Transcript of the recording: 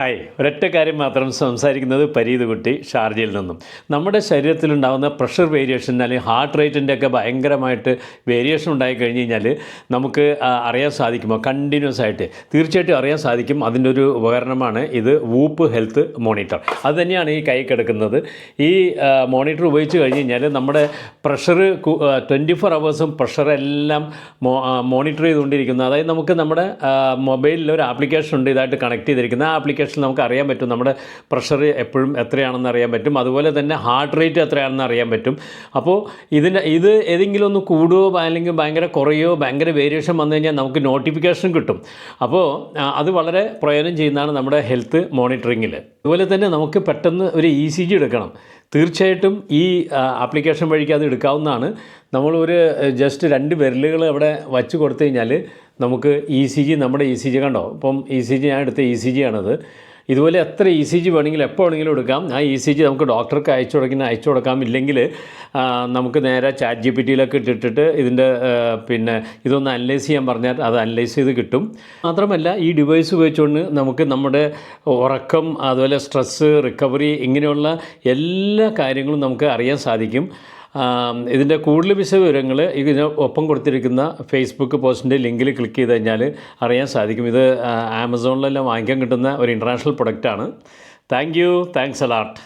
Hi, ഒരൊറ്റ കാര്യം മാത്രം സംസാരിക്കുന്നത് പരീത് കുട്ടി ഷാർജയിൽ നിന്നും. നമ്മുടെ ശരീരത്തിലുണ്ടാകുന്ന പ്രഷർ വേരിയേഷൻ അല്ലെങ്കിൽ ഹാർട്ട് റേറ്റിൻ്റെ ഒക്കെ ഭയങ്കരമായിട്ട് വേരിയേഷൻ ഉണ്ടായി കഴിഞ്ഞ് കഴിഞ്ഞാൽ നമുക്ക് അറിയാൻ സാധിക്കുമോ? കണ്ടിന്യൂസ് ആയിട്ട് തീർച്ചയായിട്ടും അറിയാൻ സാധിക്കും. അതിൻ്റെ ഒരു ഉപകരണമാണ് ഇത്, വൂപ്പ് ഹെൽത്ത് മോണിറ്റർ. അത് തന്നെയാണ് ഈ കൈ കിടക്കുന്നത്. ഈ മോണിറ്റർ ഉപയോഗിച്ച് കഴിഞ്ഞ് കഴിഞ്ഞാൽ നമ്മുടെ പ്രഷർ 24 അവേഴ്സും പ്രഷറെല്ലാം മോണിറ്റർ ചെയ്തുകൊണ്ടിരിക്കുന്നത്. അതായത് നമുക്ക് നമ്മുടെ മൊബൈലിൽ ഒരു ആപ്ലിക്കേഷൻ ഉണ്ട്, ഇതായിട്ട് കണക്ട് ചെയ്തിരിക്കുന്ന ആ ആപ്ലിക്കേഷൻ നമുക്ക് അറിയാൻ പറ്റും നമ്മുടെ പ്രഷർ എപ്പോഴും എത്രയാണെന്ന് അറിയാൻ പറ്റും. അതുപോലെ തന്നെ ഹാർട്ട് റേറ്റ് എത്രയാണെന്ന് അറിയാൻ പറ്റും. അപ്പോൾ ഇത് ഏതെങ്കിലും ഒന്ന് കൂടുകയോ അല്ലെങ്കിൽ ഭയങ്കര കുറയോ ഭയങ്കര വേരിയേഷൻ വന്നു കഴിഞ്ഞാൽ നമുക്ക് നോട്ടിഫിക്കേഷൻ കിട്ടും. അപ്പോൾ അത് വളരെ പ്രയോജനം ചെയ്യുന്നതാണ് നമ്മുടെ ഹെൽത്ത് മോണിറ്ററിങ്ങിൽ. അതുപോലെ തന്നെ നമുക്ക് പെട്ടെന്ന് ഒരു ECG എടുക്കണം. തീർച്ചയായിട്ടും ഈ ആപ്ലിക്കേഷൻ വഴിക്ക് അത് എടുക്കാവുന്നതാണ്. നമ്മളൊരു ജസ്റ്റ് 2 വിരലുകൾ അവിടെ വച്ച് കൊടുത്തു കഴിഞ്ഞാൽ നമുക്ക് ECG, നമ്മുടെ ECG കണ്ടോ, ഇപ്പം ECG ഞാൻ എടുത്ത ECG ആണത്. ഇതുപോലെ എത്ര ECG വേണമെങ്കിലും എപ്പോൾ വേണമെങ്കിലും എടുക്കാം. ആ ECG നമുക്ക് ഡോക്ടർക്ക് അയച്ചു കൊടുക്കാം. ഇല്ലെങ്കിൽ നമുക്ക് നേരെ ChatGPTയിലൊക്കെ ഇട്ടിട്ട് ഇതിൻ്റെ ഇതൊന്ന് അനലൈസ് ചെയ്യാൻ പറഞ്ഞാൽ അത് അനലൈസ് ചെയ്ത് കിട്ടും. മാത്രമല്ല ഈ ഡിവൈസ് ഉപയോഗിച്ചുകൊണ്ട് നമുക്ക് നമ്മുടെ ഉറക്കം, അതുപോലെ സ്ട്രെസ്സ്, റിക്കവറി, ഇങ്ങനെയുള്ള എല്ലാ കാര്യങ്ങളും നമുക്ക് അറിയാൻ സാധിക്കും. ഇതിൻ്റെ കൂടുതൽ വിശദവിവരങ്ങൾ ഇതിന് ഒപ്പം കൊടുത്തിരിക്കുന്ന ഫേസ്ബുക്ക് പോസ്റ്റിൻ്റെ ലിങ്കിൽ ക്ലിക്ക് ചെയ്ത് കഴിഞ്ഞാൽ അറിയാൻ സാധിക്കും. ഇത് ആമസോണിലെല്ലാം വാങ്ങിക്കാൻ കിട്ടുന്ന ഒരു ഇൻ്റർനാഷണൽ പ്രൊഡക്റ്റാണ്. Thanks a lot.